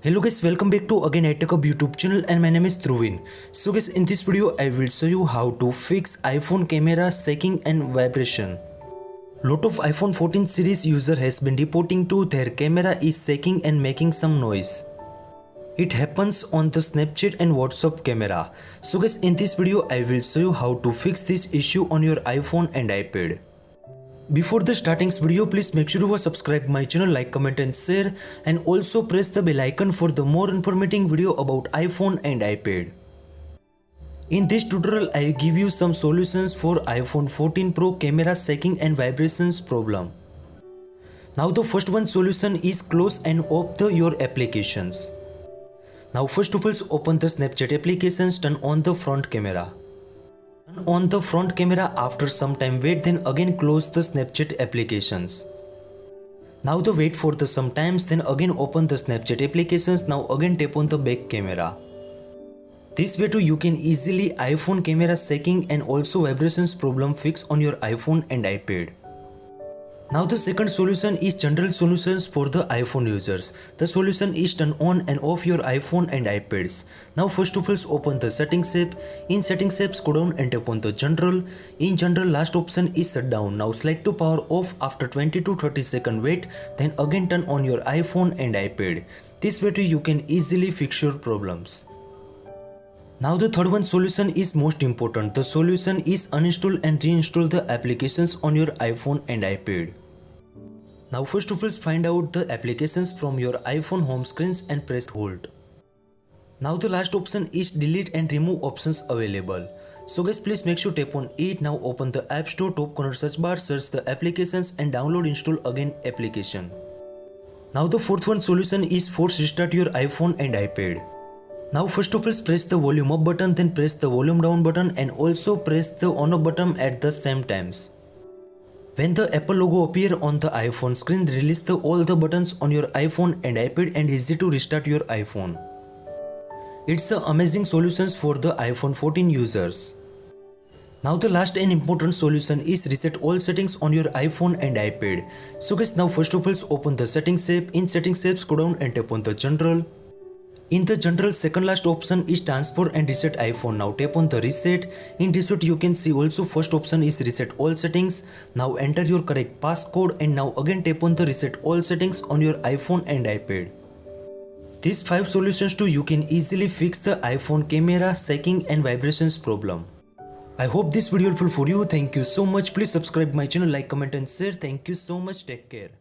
Hello guys, welcome back to again iTechHub YouTube channel and my name is Dhruvin. So guys, in this video I will show you how to fix iPhone camera shaking and vibration. Lot of iPhone 14 series user has been reporting to their camera is shaking and making some noise. It happens on the Snapchat and WhatsApp camera. So guys, in this video I will show you how to fix this issue on your iPhone and iPad. Before the starting this video, please make sure you subscribe my channel, like, comment and share, and also press the bell icon for the more informative video about iPhone and iPad. In this tutorial, I give you some solutions for iPhone 14 Pro camera shaking and vibrations problem. Now the first one solution is close and off your applications. Now first of all, open the Snapchat applications, turn on the front camera. Turn on the front camera, after some time wait, then again close the Snapchat applications. Now the wait for the some times, then again open the Snapchat applications, now again tap on the back camera. This way too you can easily iPhone camera shaking and also vibrations problem fix on your iPhone and iPad. Now the second solution is general solutions for the iPhone users. The solution is turn on and off your iPhone and iPads. Now first of all open the settings app. In settings app scroll down and tap on the general. In general last option is shutdown. Now slide to power off, after 20 to 30 second wait, then again turn on your iPhone and iPad. This way too you can easily fix your problems. Now the third one solution is most important. The solution is uninstall and reinstall the applications on your iPhone and iPad. Now first of all find out the applications from your iPhone home screens and press hold. Now the last option is delete and remove options available. So guys, please make sure tap on it. Now open the App Store, top corner search bar, search the applications and download install again application. Now the fourth one solution is force restart your iPhone and iPad. Now first of all press the volume up button, then press the volume down button and also press the on off button at the same times. When the Apple logo appear on the iPhone screen, release all the buttons on your iPhone and iPad and easy to restart your iPhone. It's an amazing solutions for the iPhone 14 users. Now the last and important solution is reset all settings on your iPhone and iPad. So guys, now first of all open the settings app. In settings app scroll down and tap on the general. In the general, second last option is transfer and reset iPhone. Now tap on the reset. In reset you can see also first option is reset all settings. Now enter your correct passcode and now again tap on the reset all settings on your iPhone and iPad. These 5 solutions too you can easily fix the iPhone camera shaking and vibrations problem. I hope this video helpful for you. Thank you so much. Please subscribe my channel, like, comment and share. Thank you so much. Take care.